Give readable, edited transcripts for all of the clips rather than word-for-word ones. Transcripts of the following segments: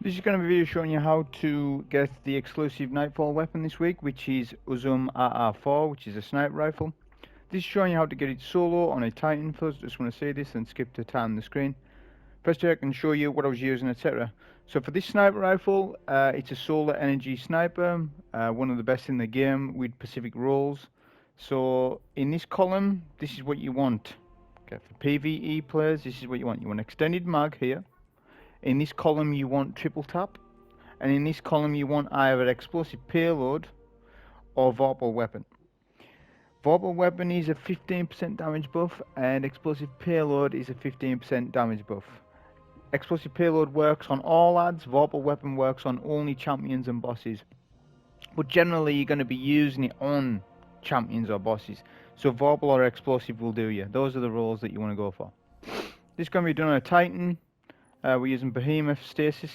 This is going to be a video showing you how to get the exclusive Nightfall weapon this week, which is Uzume RR4, which is a sniper rifle. This is showing you how to get it solo on a Titan. First, just want to say this and skip to time on the screen. First, I can show you what I was using, etc. So for this sniper rifle, it's a solar energy sniper, one of the best in the game with Pacific rolls. So in this column, this is what you want. Okay, for PvE players, this is what you want. You want extended mag here. In this column you want triple tap, and in this column you want either explosive payload or vorpal weapon. Vorpal weapon is a 15% damage buff, and explosive payload is a 15% damage buff. Explosive payload works on all adds, vorpal weapon works on only champions and bosses. But generally you're going to be using it on champions or bosses. So vorpal or explosive will do you. Those are the roles that you want to go for. This is going to be done on a Titan. We're using Behemoth, Stasis,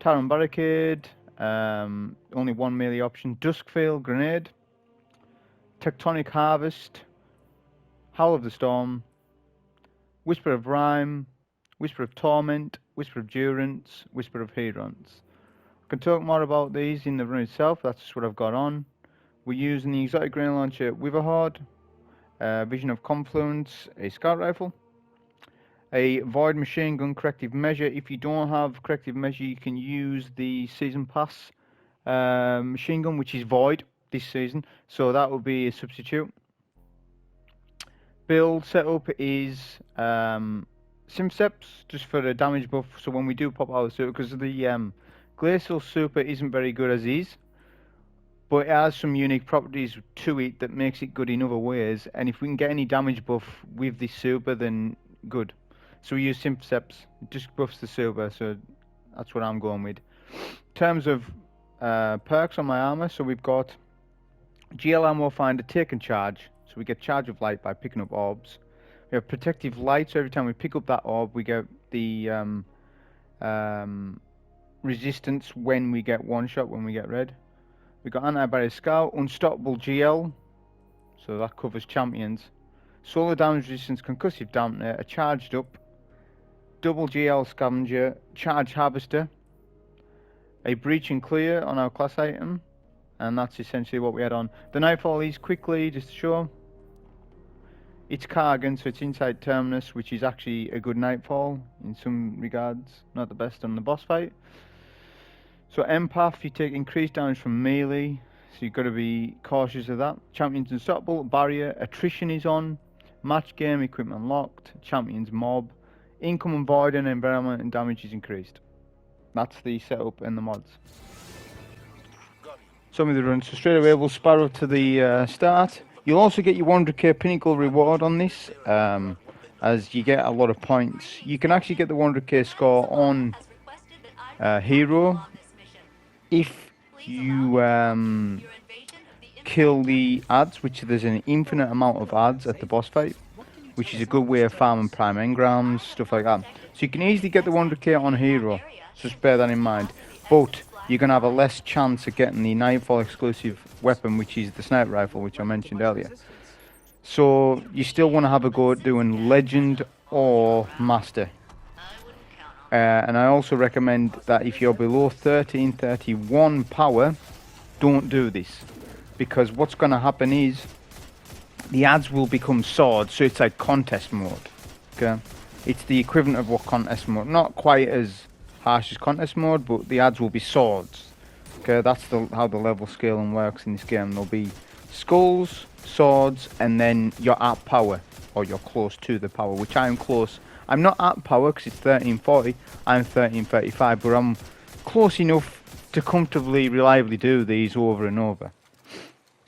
Barricade, only one melee option, Duskfield Grenade, Techtonic Harvest, Howl of the Storm, Whisper of Rime, Whisper of Torment, Whisper of Durance, Whisper of Hedrons. I can talk more about these in the run itself, that's just what I've got on. We're using the exotic grenade launcher Witherhoard, Vision of Confluence, a scout rifle, a void machine gun corrective measure. If you don't have corrective measure, you can use the season pass machine gun, which is void this season, so that would be a substitute. Build setup is Synthoceps, just for the damage buff, so when we do pop out of the super, because the glacial super isn't very good as is, but it has some unique properties to it that makes it good in other ways, and if we can get any damage buff with this super, then good. So we use Synthoceps, it just buffs the super, so that's what I'm going with. In terms of perks on my armor, so we've got GL Ammo Finder, Take and Charge, so we get Charge of Light by picking up orbs. We have Protective Light, so every time we pick up that orb, we get the resistance when we get one shot, when we get red. We've got Anti-Barrier Scout, Unstoppable GL, so that covers champions. Solar Damage Resistance, Concussive Dampener, a Charged Up, Double GL Scavenger, Charge Harvester, a Breach and Clear on our class item, and that's essentially what we had on. The Nightfall is quickly, just to show, it's Cargan, so it's inside Terminus, which is actually a good Nightfall in some regards, not the best on the boss fight. So Empath, you take increased damage from melee, so you've got to be cautious of that. Champions Unstoppable, Barrier, Attrition is on, Match Game, Equipment Locked, Champions Mob, Income and Void and Environment and damage is increased. That's the setup and the mods. Some of the runs, so straight away we'll spiral to the start. You'll also get your 100k Pinnacle Reward on this, as you get a lot of points. You can actually get the 100k score on Hero if you kill the adds, which there's an infinite amount of adds at the boss fight, which is a good way of farming prime engrams, stuff like that. So you can easily get the 100k on Hero, so just bear that in mind. But you're going to have a less chance of getting the Nightfall exclusive weapon, which is the sniper rifle, which I mentioned earlier. So you still want to have a go at doing Legend or Master. And I also recommend that if you're below 1331 power, don't do this. Because what's going to happen is the adds will become swords, so it's like contest mode. Okay, it's the equivalent of what contest mode, not quite as harsh as contest mode, but the adds will be swords. Okay, that's how the level scaling works in this game. There'll be skulls, swords, and then you're at power, or you're close to the power, which I'm close. I'm not at power because it's 1340, I'm 1335, but I'm close enough to comfortably, reliably do these over and over.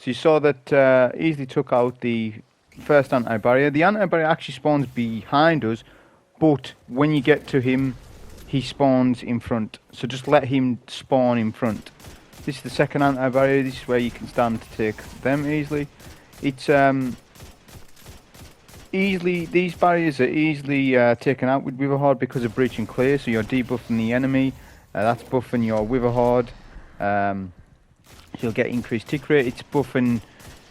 So you saw that easily took out the first anti-barrier. The anti-barrier actually spawns behind us, but when you get to him, he spawns in front. So just let him spawn in front. This is the second anti-barrier. This is where you can stand to take them easily. It's easily, these barriers are easily taken out with Witherhoard because of Breach and Clear. So you're debuffing the enemy. That's buffing your Witherhoard. You'll get increased tick rate. It's buffing,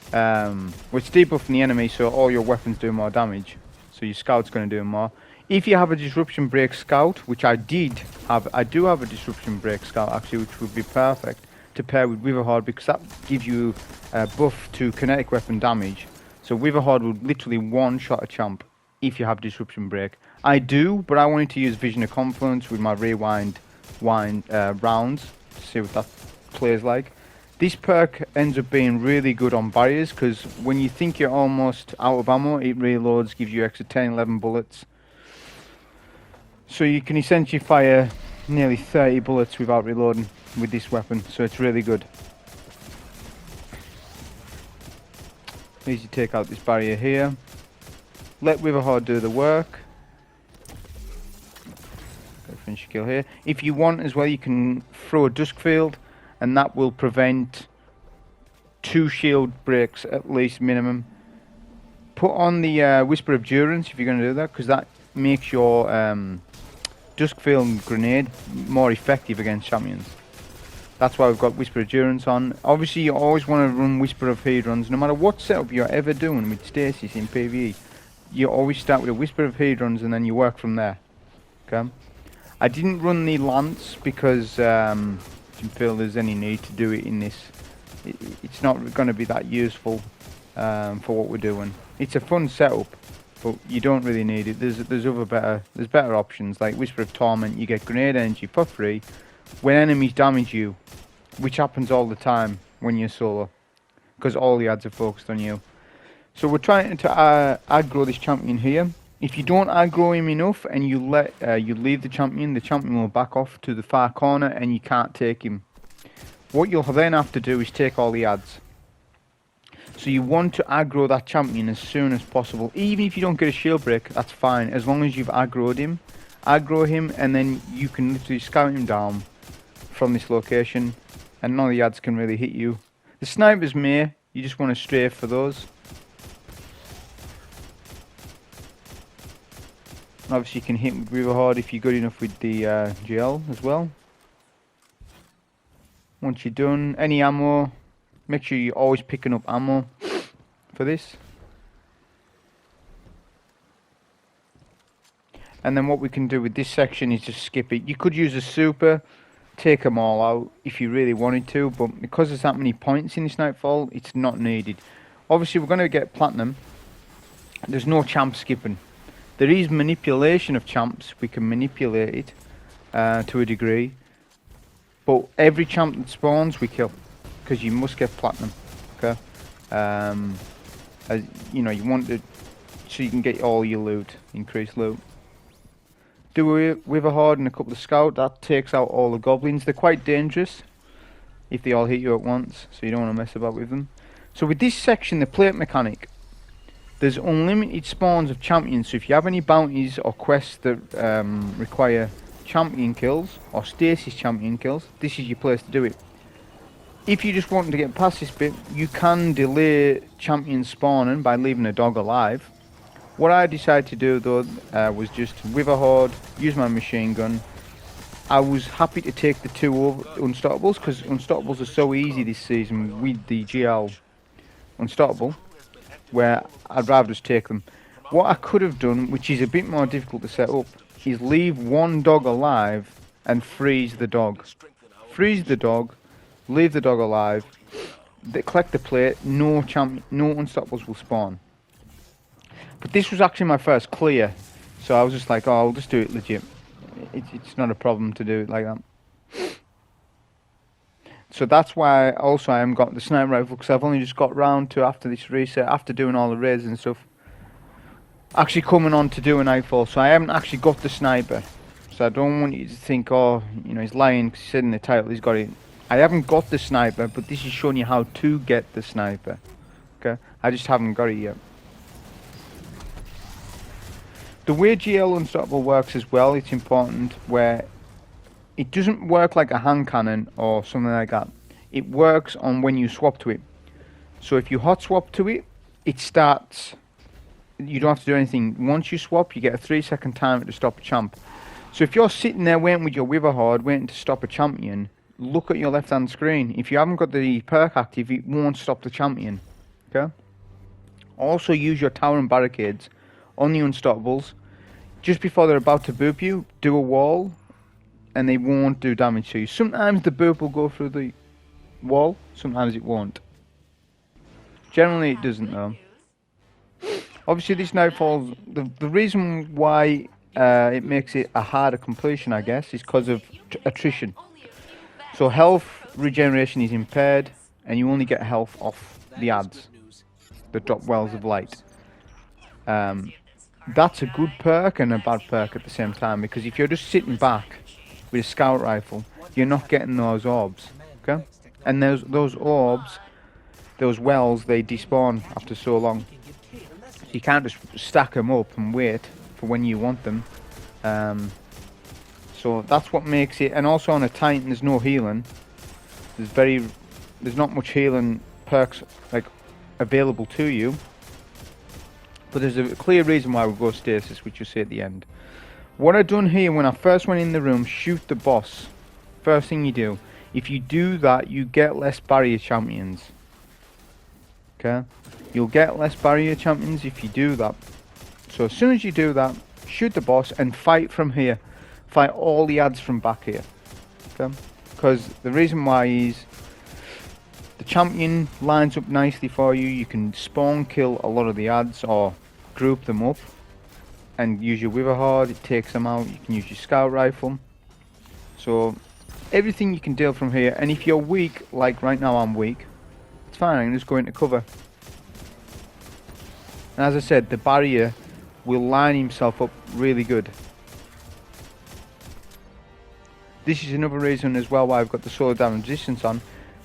it's debuffing the enemy, so all your weapons do more damage. So your scout's going to do more. If you have a Disruption Break Scout, which I do have a Disruption Break Scout actually, which would be perfect to pair with Witherhoard, because that gives you a buff to kinetic weapon damage. So Witherhoard would literally one-shot a champ if you have Disruption Break. I do, but I wanted to use Vision of Confluence with my Rewind rounds to see what that plays like. This perk ends up being really good on barriers, because when you think you're almost out of ammo, it reloads, gives you extra 10-11 bullets. So you can essentially fire nearly 30 bullets without reloading with this weapon, so it's really good. Easy to take out this barrier here. Let Witherhoard do the work. Finish your kill here. If you want as well, you can throw a Duskfield, and that will prevent 2 shield breaks at least minimum. Put on the Whisper of Durance if you're going to do that, because that makes your Duskfield Grenade more effective against champions. That's why we've got Whisper of Durance on. Obviously you always want to run Whisper of Hedrons, no matter what setup you're ever doing with Stasis in PvE. You always start with a Whisper of Hedrons and then you work from there. Okay. I didn't run the Lance because I didn't feel there's any need to do it in this. It's not going to be that useful for what we're doing. It's a fun setup, but you don't really need it. There's better options like Whisper of Torment. You get grenade energy for free when enemies damage you, which happens all the time when you're solo, because all the ads are focused on you. So we're trying to aggro this champion here. If you don't aggro him enough and you leave the champion will back off to the far corner and you can't take him. What you'll then have to do is take all the ads. So you want to aggro that champion as soon as possible. Even if you don't get a shield break, that's fine, as long as you've aggroed him. Aggro him and then you can literally scout him down from this location and none of the ads can really hit you. The snipers may, you just want to strafe for those. Obviously you can hit with Witherhoard if you're good enough with the GL as well. Once you're done, any ammo, make sure you're always picking up ammo for this. And then what we can do with this section is just skip it. You could use a super, take them all out if you really wanted to, but because there's that many points in this Nightfall, it's not needed. Obviously we're going to get platinum. There's no champ skipping. There is manipulation of champs, we can manipulate it to a degree, but every champ that spawns we kill, because you must get platinum, okay? As you know, you want to, so you can get all your loot, increased loot. Do a Witherhoard and a couple of scout, that takes out all the goblins. They're quite dangerous if they all hit you at once, so you don't want to mess about with them. So with this section, the plate mechanic, there's unlimited spawns of champions, so if you have any bounties or quests that require champion kills or stasis champion kills, this is your place to do it. If you just want to get past this bit, you can delay champion spawning by leaving a dog alive. What I decided to do though was just Witherhoard, use my machine gun. I was happy to take the 2 Unstoppables, because Unstoppables are so easy this season with the GL Unstoppable, where I'd rather just take them. What I could have done, which is a bit more difficult to set up, is leave 1 dog alive and freeze the dog. Freeze the dog, leave the dog alive, collect the plate, no Unstoppables will spawn. But this was actually my first clear, so I was just like, oh, I'll just do it legit. It's not a problem to do it like that. So that's why also I haven't got the sniper rifle, because I've only just got round to, after this reset, after doing all the raids and stuff, actually coming on to do a Nightfall. So I haven't actually got the sniper. So I don't want you to think, oh, you know, he's lying because he said in the title he's got it. I haven't got the sniper, but this is showing you how to get the sniper. Okay, I just haven't got it yet. The way GL Unstoppable works as well, it's important, where it doesn't work like a hand cannon or something like that. It works on when you swap to it. So if you hot swap to it, it starts, you don't have to do anything. Once you swap, you get a 3-second timer to stop a champ. So if you're sitting there waiting with your Witherhoard, waiting to stop a champion, look at your left hand screen. If you haven't got the perk active, it won't stop the champion. Okay. Also use your tower and barricades on the Unstoppables. just before they're about to boop you, do a wall, and they won't do damage to you. Sometimes the boop will go through the wall, sometimes it won't. Generally it doesn't though. Obviously this Nightfall, the reason why it makes it a harder completion, I guess, is because of attrition. So health regeneration is impaired, and you only get health off the ads that drop Wells of Light. That's a good perk and a bad perk at the same time, because if you're just sitting back with a scout rifle, you're not getting those orbs, okay? And those orbs, those wells, they despawn after so long. So you can't just stack them up and wait for when you want them. So that's what makes it. And also on a Titan, there's no healing. There's not much healing perks like available to you. But there's a clear reason why we go Stasis, which you'll see at the end. What I done here when I first went in the room, shoot the boss. First thing you do. If you do that, you get less barrier champions. Okay? You'll get less barrier champions if you do that. So as soon as you do that, shoot the boss and fight from here. Fight all the ads from back here. Okay? Because the reason why is the champion lines up nicely for you. You can spawn kill a lot of the ads or group them up and use your Witherhoard. It takes them out. You can use your scout rifle. So everything you can deal from here. And if you're weak, like right now I'm weak, it's fine. I can just go into cover. And as I said, the barrier will line himself up really good. This is another reason as well why I've got the solar damage resistance on,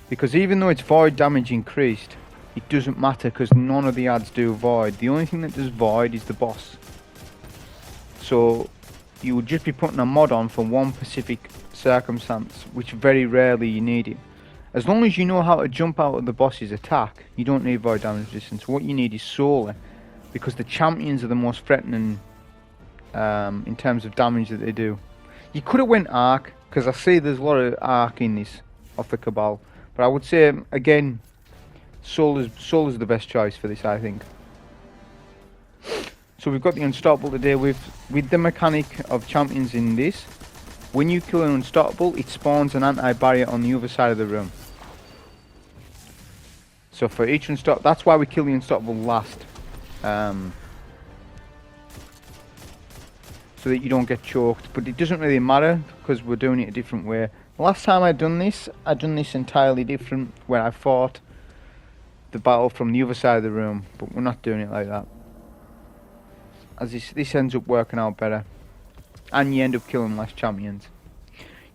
because even though it's void damage increased, it doesn't matter because none of the ads do void. The only thing that does void is the boss. So you would just be putting a mod on for one specific circumstance, which very rarely you need it. As long as you know how to jump out of the boss's attack, you don't need void damage resistance. What you need is solar, because the champions are the most threatening in terms of damage that they do. You could have went arc, because I see there's a lot of arc in this off the Cabal, but I would say again, solar's the best choice for this, I think. So we've got the Unstoppable today with the mechanic of champions in this. When you kill an Unstoppable, it spawns an anti-barrier on the other side of the room. So for each Unstoppable, that's why we kill the Unstoppable last. So that you don't get choked, but it doesn't really matter because we're doing it a different way. Last time I done this entirely different, where I fought the battle from the other side of the room, but we're not doing it like that. As this ends up working out better, and you end up killing less champions.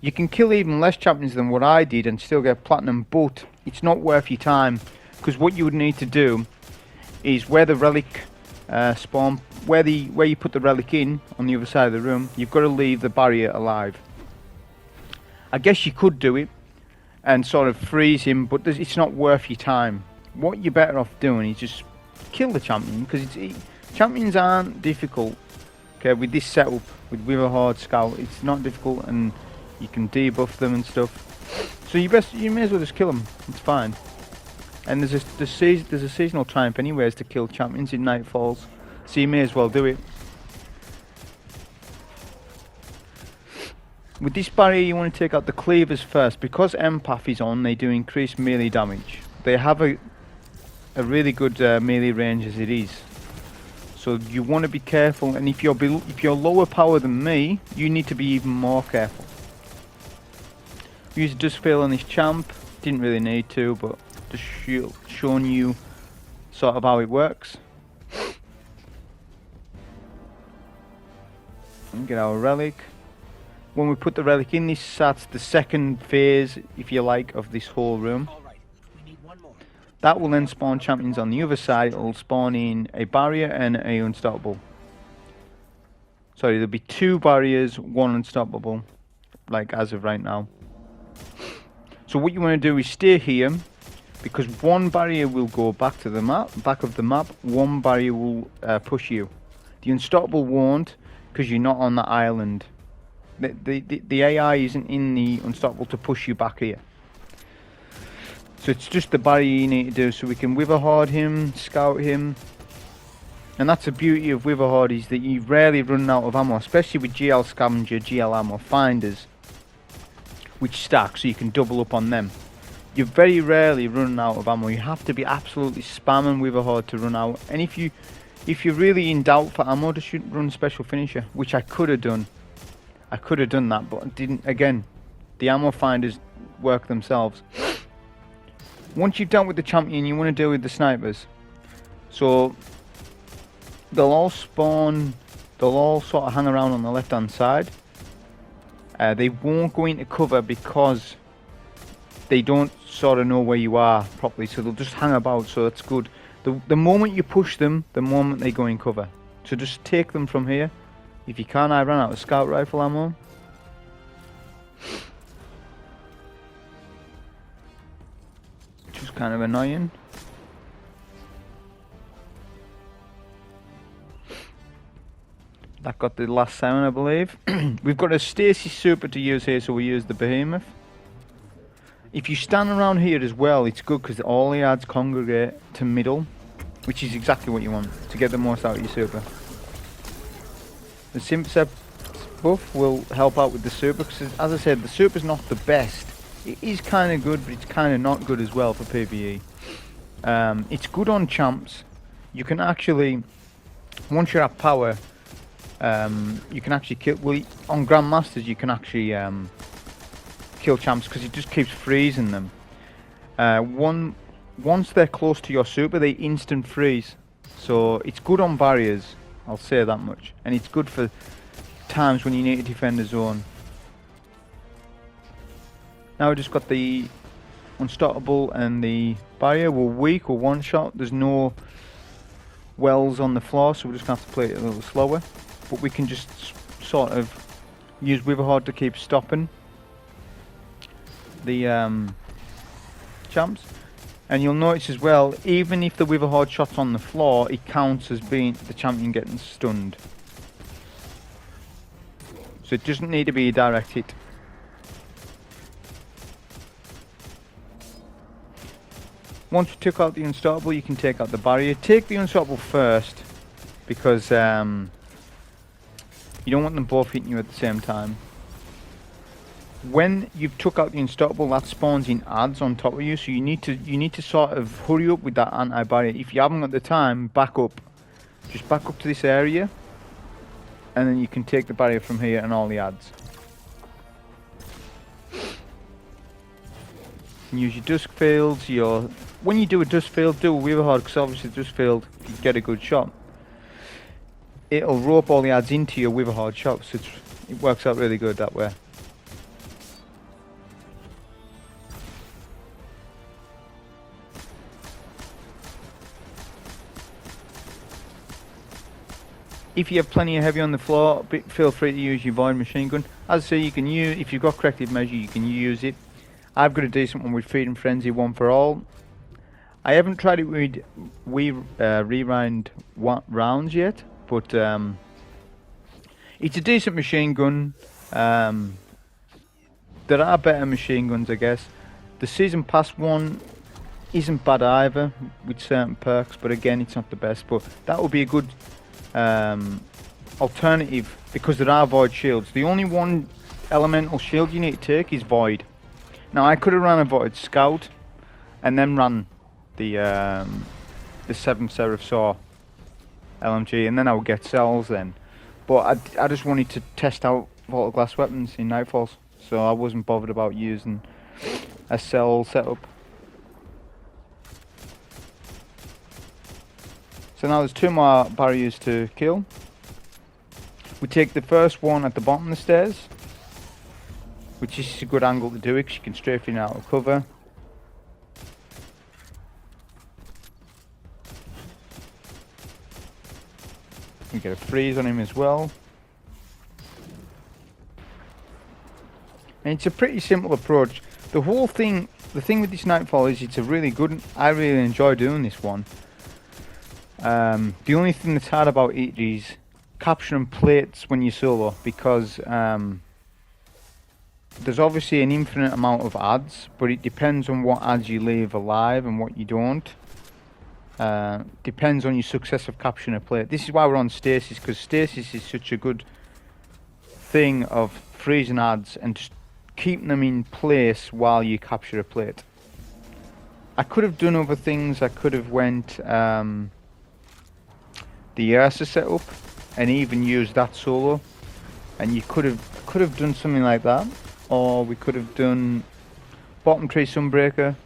You can kill even less champions than what I did and still get platinum, but it's not worth your time, because what you would need to do is where the relic spawn, where you put the relic in on the other side of the room, you've got to leave the barrier alive. I guess you could do it and sort of freeze him, but it's not worth your time. What you're better off doing is just kill the champion, because champions aren't difficult. Okay, with this setup, with Witherhoard Scout, it's not difficult, and you can debuff them and stuff. So you may as well just kill them. It's fine. And there's a seasonal triumph anyways to kill champions in Nightfalls, so you may as well do it. With this barrier you want to take out the cleavers first. Because Empath is on, they do increase melee damage. They have a really good melee range as it is. So you want to be careful, and if you're lower power than me, you need to be even more careful. Use Duskfield on this champ, didn't really need to, but just showing you sort of how it works. And get our relic. When we put the relic in, this starts the second phase, if you like, of this whole room. That will then spawn champions on the other side. It will spawn in a barrier and a unstoppable. Sorry, there'll be 2 barriers, 1 unstoppable, like as of right now. So what you want to do is stay here, because 1 barrier will go back to the back of the map. 1 barrier will push you. The unstoppable won't, because you're not on that island. The AI isn't in the unstoppable to push you back here. So it's just the barrier you need to do. So we can Witherhoard him, scout him, And that's the beauty of Witherhoard, is that you rarely run out of ammo, especially with GL Scavenger, GL ammo finders, which stack, so you can double up on them. You're very rarely running out of ammo. You have to be absolutely spamming Witherhoard to run out. And if you're really in doubt for ammo, just run Special Finisher, which I could have done. I could have done that, but I didn't. Again, the ammo finders work themselves. Once you've dealt with the champion, you want to deal with the snipers. So they'll all spawn, they'll all sort of hang around on the left hand side. They won't go into cover because they don't sort of know where you are properly, so they'll just hang about, so that's good. The moment you push them, the moment they go in cover. So just take them from here. If you can, I ran out of scout rifle ammo. Which is kind of annoying. That got the last sound, I believe. We've got a Stasis super to use here, so we use the Behemoth. If you stand around here as well, it's good because all the ads congregate to middle, which is exactly what you want to get the most out of your super. The Synthoceps buff will help out with the super, because as I said, the super's not the best. It is kind of good, but it's kind of not good as well for PvE. It's good on champs. You can actually, once you're at power, you can actually kill. Well, on Grandmasters, you can actually kill champs because it just keeps freezing them. Once they're close to your super, they instant freeze. So it's good on barriers, I'll say that much, and it's good for times when you need to defend a zone. Now we just got the unstoppable and the barrier. We're weak, we're one shot. There's no wells on the floor, so we're just gonna have to play it a little slower. But we can just sort of use Witherhoard to keep stopping the champs. And you'll notice as well, even if the Witherhoard shot's on the floor, it counts as being the champion getting stunned. So it doesn't need to be a direct hit. Once you took out the unstoppable, you can take out the barrier. Take the unstoppable first, because you don't want them both hitting you at the same time. When you've took out the unstoppable, that spawns in ads on top of you, so you need to sort of hurry up with that anti-barrier. If you haven't got the time, back up. Just back up to this area, and then you can take the barrier from here and all the ads. And use your Duskfields, when you do a Duskfield, do a Witherhoard, because obviously Duskfield, you get a good shot. It'll rope all the ads into your Witherhoard shot, so it works out really good that way. If you have plenty of heavy on the floor, feel free to use your Void Machine Gun. As I say, you can use, if you've got Corrective Measure, you can use it. I've got a decent one with Feeding Frenzy, one for all. I haven't tried it with rewind rounds yet, but it's a decent machine gun. There are better machine guns, I guess. The Season Pass one isn't bad either, with certain perks, but again, it's not the best. But that would be a good alternative, because there are Void shields. The only one elemental shield you need to take is Void. Now I could have run a Void Scout and then run the 7 Seraph Saw LMG, and then I would get cells then. But I just wanted to test out Vault of Glass weapons in Nightfalls, so I wasn't bothered about using a cell setup. So now there's 2 more barriers to kill. We take the first one at the bottom of the stairs, which is a good angle to do it, because you can strafe in out of cover. You get a freeze on him as well. And it's a pretty simple approach. The whole thing, the thing with this Nightfall is it's a really good, I really enjoy doing this one. The only thing that's hard about it is capturing plates when you solo, because there's obviously an infinite amount of ads, but it depends on what ads you leave alive and what you don't. Depends on your success of capturing a plate. This is why we're on Stasis, because Stasis is such a good thing of freezing ads and just keeping them in place while you capture a plate. I could have done other things. I could have went the Ursa setup and even used that solo, and you could have done something like that, or we could have done bottom tree Sunbreaker.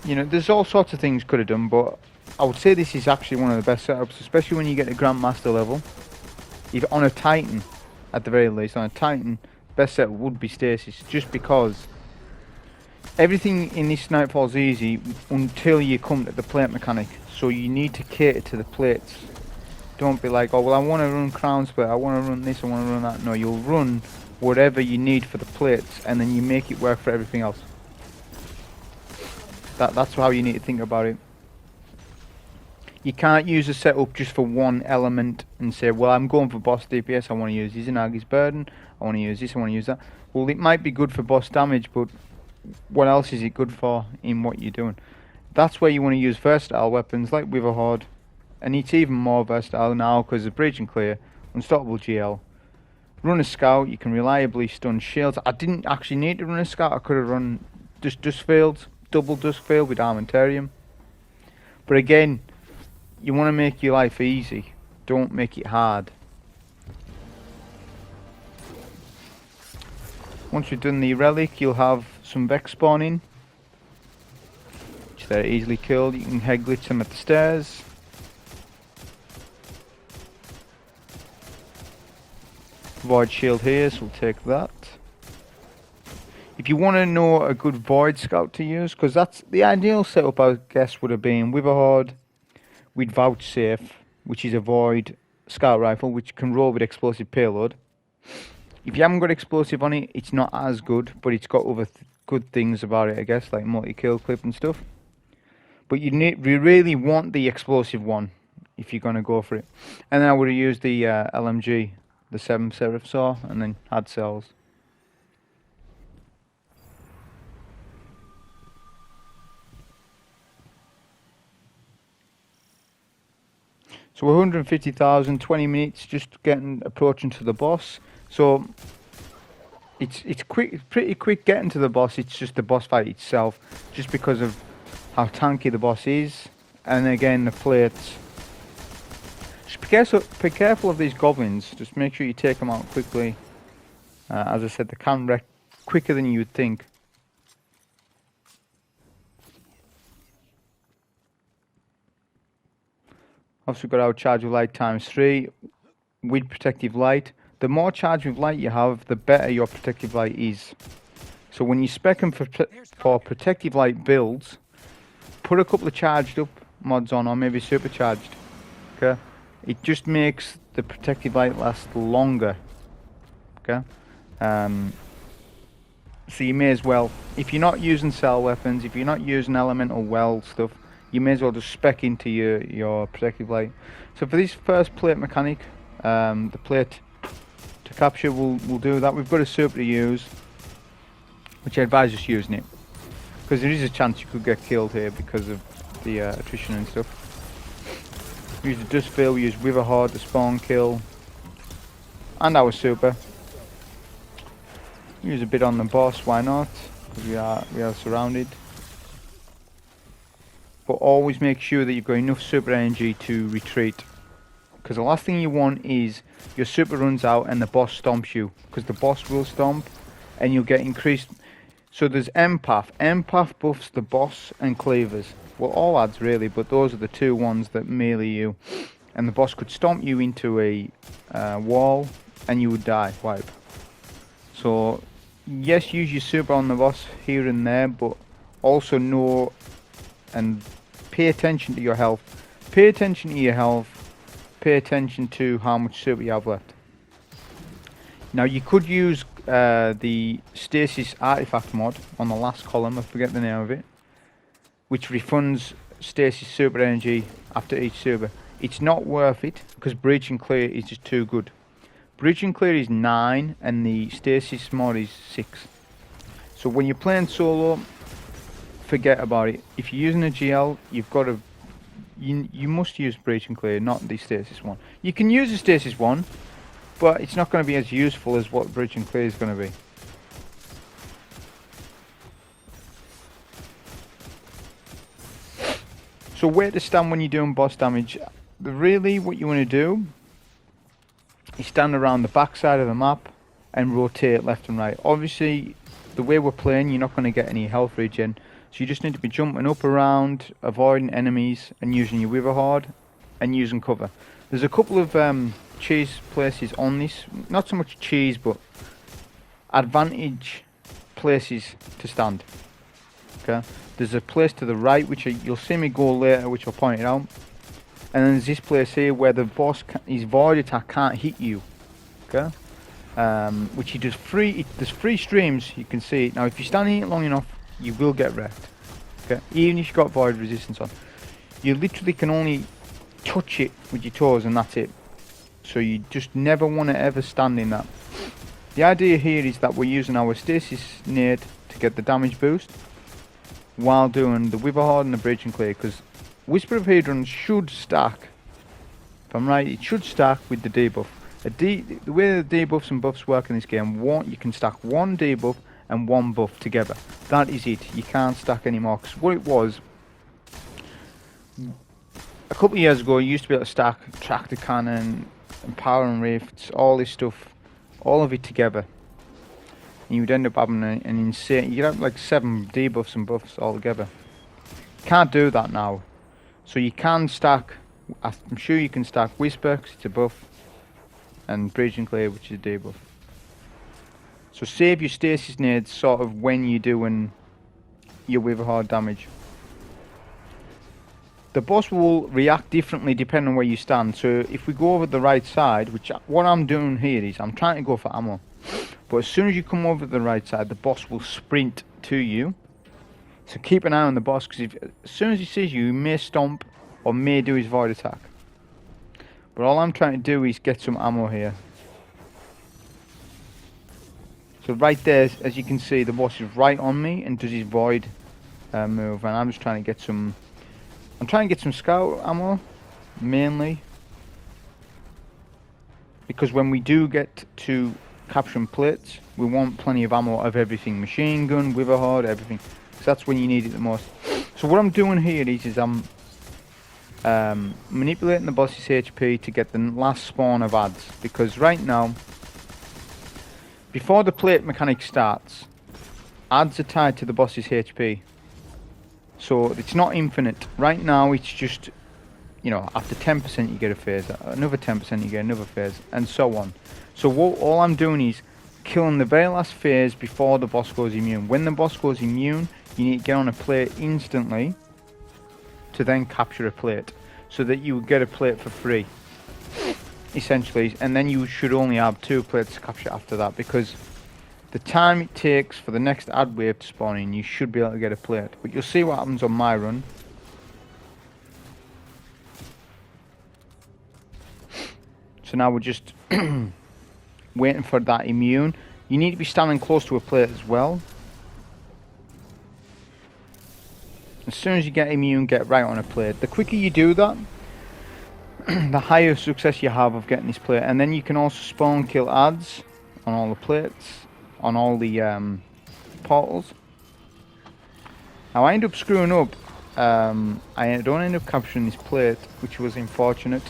You know, there's all sorts of things could have done, but I would say this is actually one of the best setups, especially when you get to Grandmaster level. If on a Titan, at the very least, on a Titan, best setup would be Stasis, just because everything in this Nightfall is easy until you come to the plate mechanic. So you need to cater to the plates. Don't be like, oh well, I want to run Crown Split, I want to run this, I want to run that. No, you'll run whatever you need for the plates, and then you make it work for everything else. That's how you need to think about it. You can't use a setup just for one element and say, well, I'm going for boss DPS, I want to use Izanagi's Burden, I want to use this, I want to use that. Well, it might be good for boss damage, but what else is it good for in what you're doing? That's where you want to use versatile weapons like Witherhoard, and it's even more versatile now because of Breach and Clear, Unstoppable GL. Run a Scout, you can reliably stun shields. I didn't actually need to run a Scout, I could have run just Duskfield, double Duskfield with Armentarium. But again, you want to make your life easy, don't make it hard. Once you've done the relic, you'll have some Vex spawning, which they're easily killed. You can head glitch them at the stairs. Void shield here, so we'll take that. If you want to know a good Void Scout to use, because that's the ideal setup, I guess, would have been Witherhoard with Vouchsafe, which is a Void Scout Rifle, which can roll with explosive payload. If you haven't got explosive on it, it's not as good, but it's got other good things about it, I guess, like multi-kill clip and stuff. But you really want the explosive one if you're going to go for it. And then I would have used the LMG, the 7 Seraph Saw, and then had cells. So 150,000, 20 minutes, just approaching to the boss. So it's quick, pretty quick getting to the boss. It's just the boss fight itself, just because of how tanky the boss is, and again the plates. Just be careful of these goblins. Just make sure you take them out quickly. As I said, they can wreck quicker than you would think. Also got our charge with light ×3 with protective light. The more charge with light you have, the better your protective light is. So when you spec them for protective light builds, put a couple of charged up mods on, or maybe supercharged. Okay, it just makes the protective light last longer. Okay, so you may as well, if you're not using cell weapons, if you're not using elemental well stuff, you may as well just spec into your protective light. So for this first plate mechanic, the plate to capture, we'll do that. We've got a super to use, which I advise just using it, because there is a chance you could get killed here because of the attrition and stuff. We use the Duskfield, we use Witherhoard to spawn kill, and our super. Use a bit on the boss, why not? Because we are surrounded. But always make sure that you've got enough super energy to retreat, because the last thing you want is your super runs out and the boss stomps you, because the boss will stomp and you'll get increased. So there's Empath. Empath buffs the boss and cleavers. Well, all adds really, but those are the two ones that melee you, and the boss could stomp you into a wall and you would die, wipe. So yes, use your super on the boss here and there, but also know and pay attention to your health. Pay attention to your health. Pay attention to how much super you have left. Now you could use the Stasis artifact mod on the last column, I forget the name of it, which refunds Stasis super energy after each super. It's not worth it, because Breach and Clear is just too good. Breach and Clear is 9 and the Stasis mod is 6. So when you're playing solo, forget about it. If you're using a GL, you've got to you must use Breach and Clear, not the Stasis one. You can use the Stasis one, but it's not going to be as useful as what Breach and Clear is going to be. So where to stand when you're doing boss damage? Really what you want to do is stand around the back side of the map and rotate left and right. Obviously the way we're playing, you're not going to get any health regen, so you just need to be jumping up around, avoiding enemies and using your Witherhoard and using cover. There's a couple of cheese places on this, not so much cheese but advantage places to stand. Okay, there's a place to the right which you'll see me go later, which I'll point it out, and then there's this place here where the boss his void attack can't hit you. Okay, which he does free. There's free streams, you can see it. Now if you stand in it long enough you will get wrecked. Okay, even if you've got void resistance on, you literally can only touch it with your toes and that's it. So you just never want to ever stand in that. The idea here is that we're using our Stasis nade to get the damage boost while doing the Witherhoard and the Breach and Clear, because Whisper of Hedrons should stack, if I'm right, it should stack with the debuff. The way the debuffs and buffs work in this game, you can stack one debuff and one buff together. That is it. You can't stack anymore, because what it was, a couple of years ago you used to be able to stack Tractor Cannon and Power and Rifts, all this stuff, all of it together. And you would end up having an insane, you'd have like 7 debuffs and buffs all together. You can't do that now. So you can stack, I'm sure you can stack Whisper, because it's a buff, and Breach and Clear, which is a debuff. So save your Stasis nades sort of when you're doing your Witherhoard damage. The boss will react differently depending on where you stand. So if we go over the right side, which what I'm doing here is I'm trying to go for ammo. But as soon as you come over the right side, the boss will sprint to you. So keep an eye on the boss, because as soon as he sees you, he may stomp or may do his void attack. But all I'm trying to do is get some ammo here. So right there, as you can see, the boss is right on me and does his void move. And I'm just trying to get some... I'm trying to get some scout ammo, mainly. Because when we do get to capturing plates, we want plenty of ammo of everything. Machine gun, Witherhoard, everything. So that's when you need it the most. So what I'm doing here is I'm manipulating the boss's HP to get the last spawn of adds. Because right now, before the plate mechanic starts, adds are tied to the boss's HP. So it's not infinite. Right now it's just, you know, after 10% you get a phase, another 10% you get another phase, and so on. So all I'm doing is killing the very last phase before the boss goes immune. When the boss goes immune, you need to get on a plate instantly to then capture a plate, so that you get a plate for free, essentially. And then you should only have 2 plates to capture after that, because the time it takes for the next ad wave to spawn in, you should be able to get a plate. But you'll see what happens on my run. So now we're just waiting for that immune. You need to be standing close to a plate as well. As soon as you get immune, get right on a plate. The quicker you do that, the higher success you have of getting this plate. And then you can also spawn kill adds on all the plates, on all the portals. Now I end up screwing up. I don't end up capturing this plate, which was unfortunate.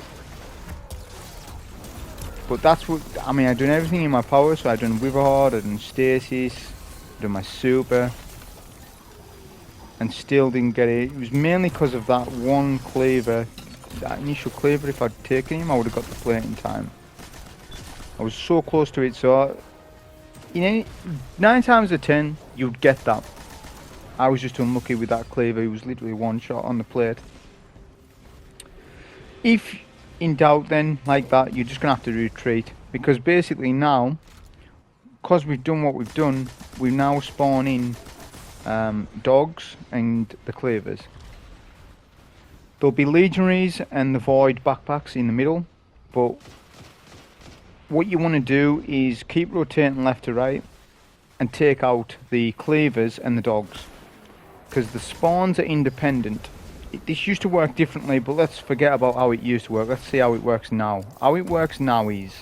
But that's what, I mean, I've done everything in my power. So I've done Witherhoard, I've done Stasis, I've done my super, and still didn't get it. It was mainly because of that one cleaver, that initial cleaver. If I'd taken him, I would have got the plate in time. I was so close to it, so in any 9 times out of 10 you'd get that. I was just unlucky with that cleaver. He was literally one shot on the plate. If in doubt, then like that, you're just gonna have to retreat, because basically now, because we've done what we've done, we now spawn in dogs and the cleavers. There'll be legionaries and the void backpacks in the middle, but what you want to do is keep rotating left to right and take out the cleavers and the dogs, because the spawns are independent this used to work differently, but let's forget about how it used to work. Let's see how it works now. How it works now is,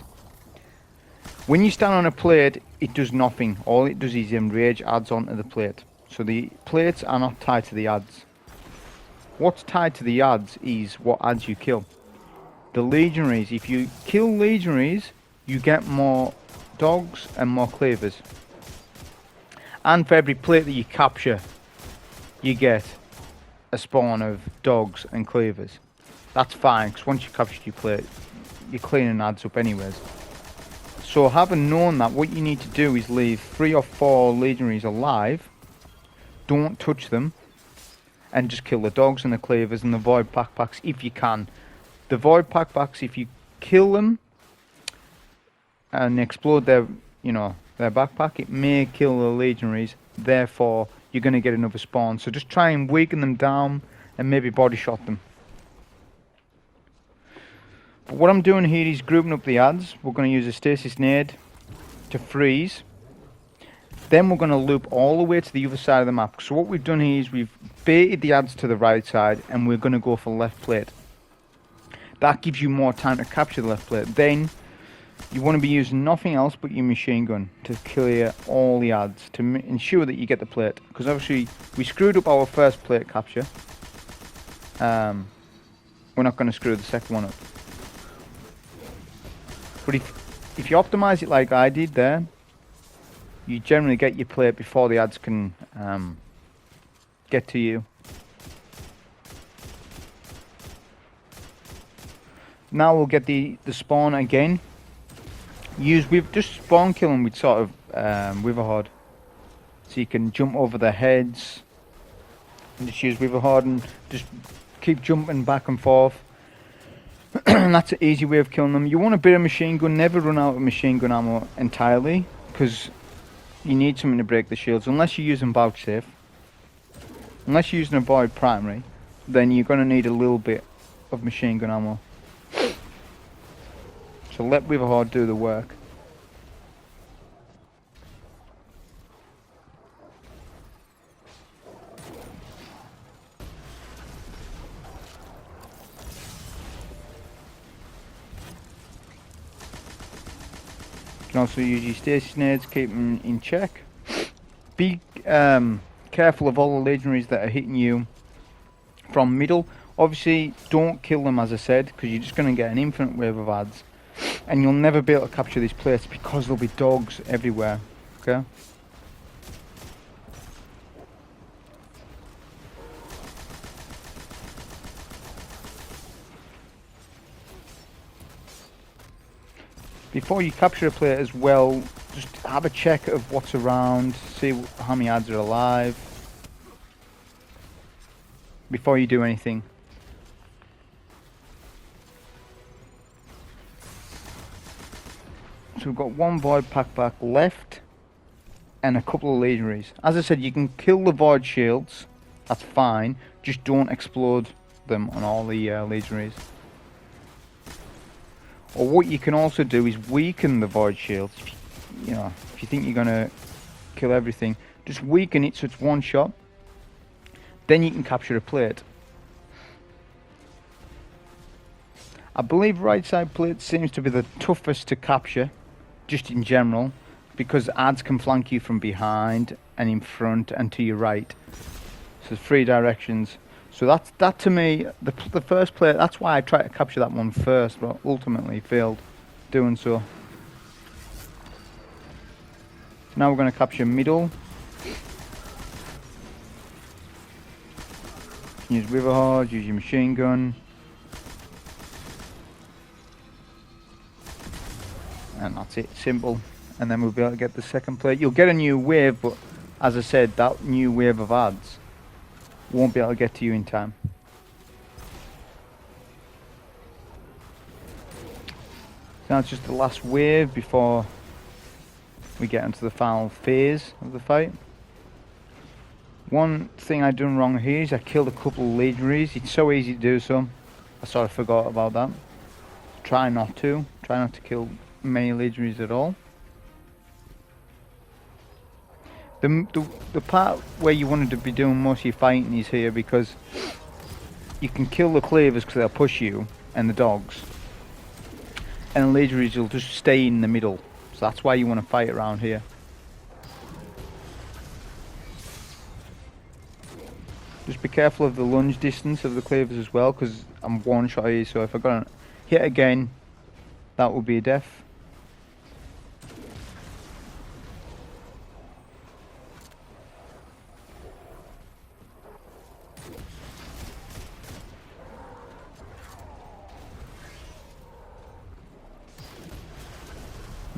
when you stand on a plate, it does nothing. All it does is enrage adds onto the plate. So the plates are not tied to the adds. What's tied to the adds is what adds you kill. The legionaries, if you kill legionaries, you get more dogs and more cleavers. And for every plate that you capture, you get a spawn of dogs and cleavers. That's fine, because once you capture your plate, you're cleaning adds up anyways. So having known that, what you need to do is leave 3 or 4 legionaries alive. Don't touch them. And just kill the dogs and the cleavers and the void packbacks if you can. The void packbacks, if you kill them and explode their, their backpack, it may kill the legionaries. Therefore, you're going to get another spawn. So just try and weaken them down and maybe body shot them. But what I'm doing here is grouping up the adds. We're going to use a stasis nade to freeze. Then we're going to loop all the way to the other side of the map. So what we've done here is we've baited the adds to the right side and we're going to go for left plate. That gives you more time to capture the left plate. Then you want to be using nothing else but your machine gun to clear all the adds to ensure that you get the plate. Because obviously we screwed up our first plate capture. We're not going to screw the second one up. But if you optimize it like I did there, you generally get your plate before the adds can get to you. Now we'll get the spawn again. We've just spawn kill them with sort of Witherhoard. So you can jump over their heads and just use Witherhoard and just keep jumping back and forth. And that's an easy way of killing them. You want a bit of machine gun, never run out of machine gun ammo entirely, because you need something to break the shields. Unless you're using vouchsafe, unless you're using a void primary, then you're going to need a little bit of machine gun ammo. So let Witherhoard do the work. You can also use your stasis nades, keep them in check. Be careful of all the legionaries that are hitting you from middle. Obviously, don't kill them, as I said, because you're just going to get an infinite wave of adds. And you'll never be able to capture these plates because there'll be dogs everywhere. Okay? Before you capture a plate as well, just have a check of what's around, see how many adds are alive before you do anything. So we've got one void packback left and a couple of legionaries. As I said, you can kill the void shields, that's fine, just don't explode them on all the legionaries. Or what you can also do is weaken the void shields. If you think you're going to kill everything, just weaken it so it's one shot. Then you can capture a plate. I believe right side plate seems to be the toughest to capture, just in general, because adds can flank you from behind and in front and to your right. So 3 directions. So that to me, the first plate, that's why I tried to capture that one first, but ultimately failed doing so. Now we're going to capture middle. Use Witherhoard, use your machine gun. And that's it, simple. And then we'll be able to get the second plate. You'll get a new wave, but as I said, that new wave of adds won't be able to get to you in time. Now it's just the last wave before we get into the final phase of the fight. One thing I done wrong here is I killed a couple of legionaries. It's so easy to do so. I sort of forgot about that. Try not to kill many legionaries at all. The part where you wanted to be doing most of your fighting is here, because you can kill the clavers because they'll push you, and the dogs. And the legionaries will just stay in the middle. So that's why you want to fight around here. Just be careful of the lunge distance of the clavers as well, because I'm one shot here, so if I got a hit again, that would be a death.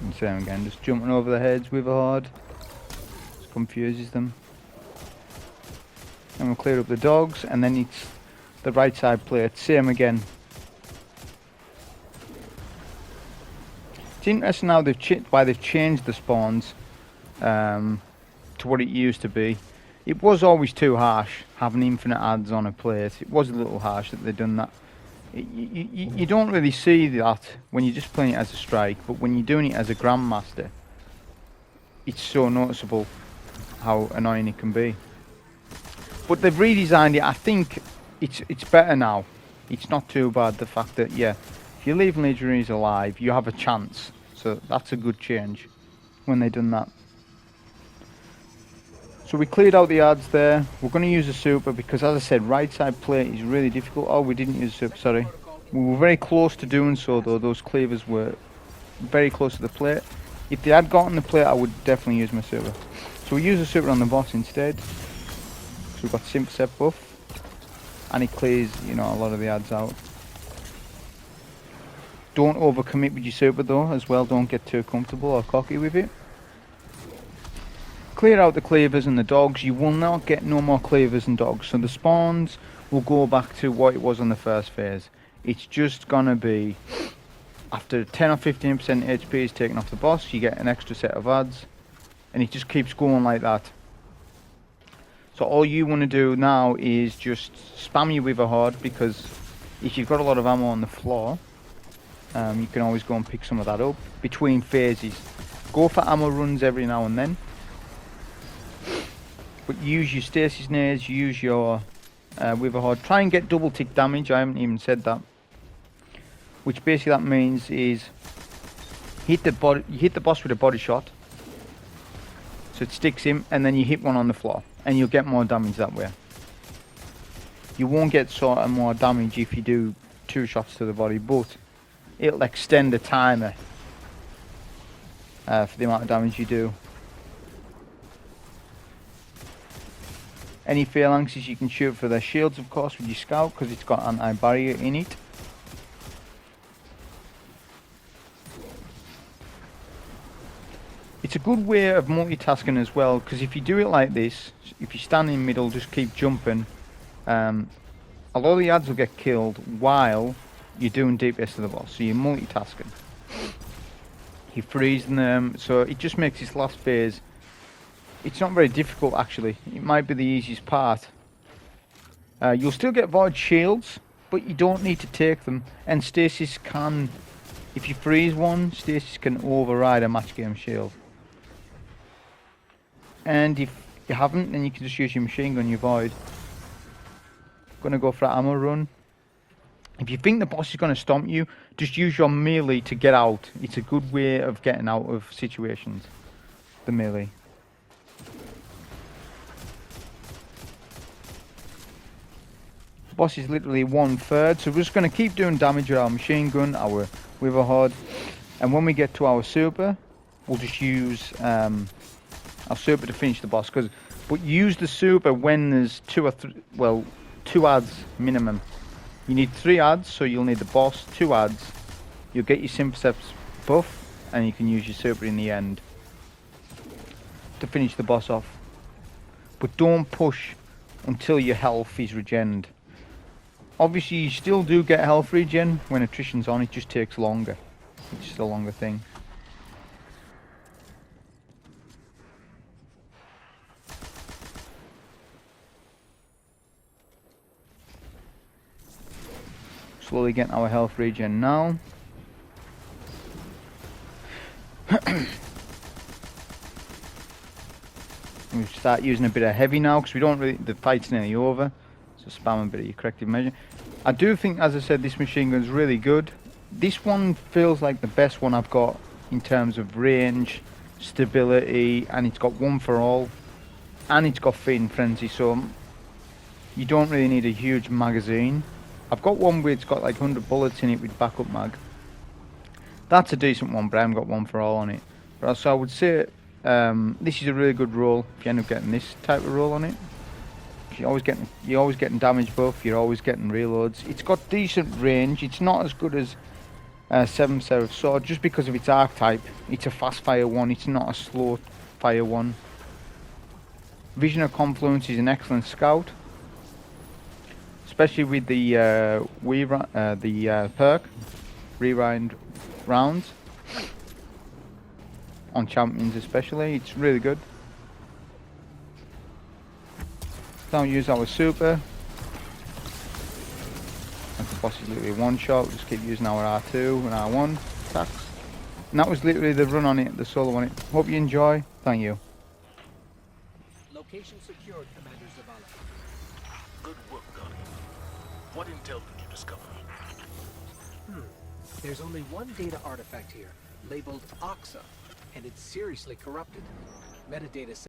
And same again, just jumping over the heads, Witherhoard. Just confuses them. And we'll clear up the dogs, and then it's the right side plate, same again. It's interesting now why they've changed the spawns to what it used to be. It was always too harsh, having infinite adds on a plate. It was a little harsh that they've done that. You don't really see that when you're just playing it as a strike, but when you're doing it as a Grandmaster, it's so noticeable how annoying it can be. But they've redesigned it. I think it's better now. It's not too bad, the fact that, yeah, if you leave legionaries alive, you have a chance. So that's a good change when they've done that. So we cleared out the adds there. We're going to use a super because, as I said, right side plate is really difficult. Oh, we didn't use a super, sorry. We were very close to doing so, though. Those cleavers were very close to the plate. If they had gotten the plate, I would definitely use my super. So we use a super on the boss instead. So we've got Synthoceps buff, and it clears, you know, a lot of the adds out. Don't overcommit with your super though, as well. Don't get too comfortable or cocky with it. Clear out the clavers and the dogs. You will not get no more clavers and dogs. So the spawns will go back to what it was on the first phase. It's just gonna be after 10 or 15% HP is taken off the boss, you get an extra set of adds, and it just keeps going like that. So all you want to do now is just spam your Witherhoard, because if you've got a lot of ammo on the floor, you can always go and pick some of that up between phases. Go for ammo runs every now and then, but use your Stasis nades, use your Witherhoard. Try and get double tick damage. I haven't even said that. Which basically that means is you hit the boss with a body shot, so it sticks him, and then you hit one on the floor, and you'll get more damage that way. You won't get sort of more damage if you do 2 shots to the body, but it'll extend the timer for the amount of damage you do. Any phalanxes you can shoot for their shields, of course, with your scout, because it's got anti-barrier in it. It's a good way of multitasking as well, because if you do it like this, if you stand in the middle, just keep jumping, a lot of the adds will get killed while you're doing DPS to the boss, so you're multitasking. You're freezing them, so it just makes this last phase, it's not very difficult actually. It might be the easiest part. You'll still get void shields, but you don't need to take them, and Stasis can, if you freeze one, Stasis can override a match game shield. And if you haven't, then you can just use your machine gun, your void. Gonna go for an ammo run. If you think the boss is gonna stomp you, just use your melee to get out. It's a good way of getting out of situations, the melee. The boss is literally 1/3, so we're just gonna keep doing damage with our machine gun, our Witherhoard, and when we get to our super, we'll just use our super to finish the boss. But use the super when there's 2 or 3, well, 2 adds minimum. You need 3 adds, so you'll need the boss, 2 adds. You'll get your Synthoceps buff, and you can use your super in the end to finish the boss off. But don't push until your health is regened. Obviously you still do get health regen when attrition's on, it just takes longer. It's just a longer thing. Slowly getting our health regen now. We start using a bit of heavy now because we don't really, the fight's nearly over. So spam a bit of your corrective measure. I do think, as I said, this machine gun's really good. This one feels like the best one I've got in terms of range, stability, and it's got one for all, and it's got Feeding Frenzy, so you don't really need a huge magazine. I've got one where it's got like 100 bullets in it with backup mag. That's a decent one, but I haven't got one for all on it. But so I would say this is a really good roll if you end up getting this type of roll on it. You're always getting damage buff. You're always getting reloads. It's got decent range. It's not as good as 7 Seraph Sword just because of its archetype. It's a fast fire one. It's not a slow fire one. Vision of Confluence is an excellent scout, especially with the perk rewind rounds on champions, especially. It's really good. Don't use our super. And the boss is literally one shot. We'll just keep using our R2 and R1 attacks. And that was literally the run on it, the solo on it. Hope you enjoy. Thank you. Location secured, Commander Zavala. Good work, Gunny. What intel did you discover? There's only one data artifact here, labeled Oxa, and it's seriously corrupted. Metadata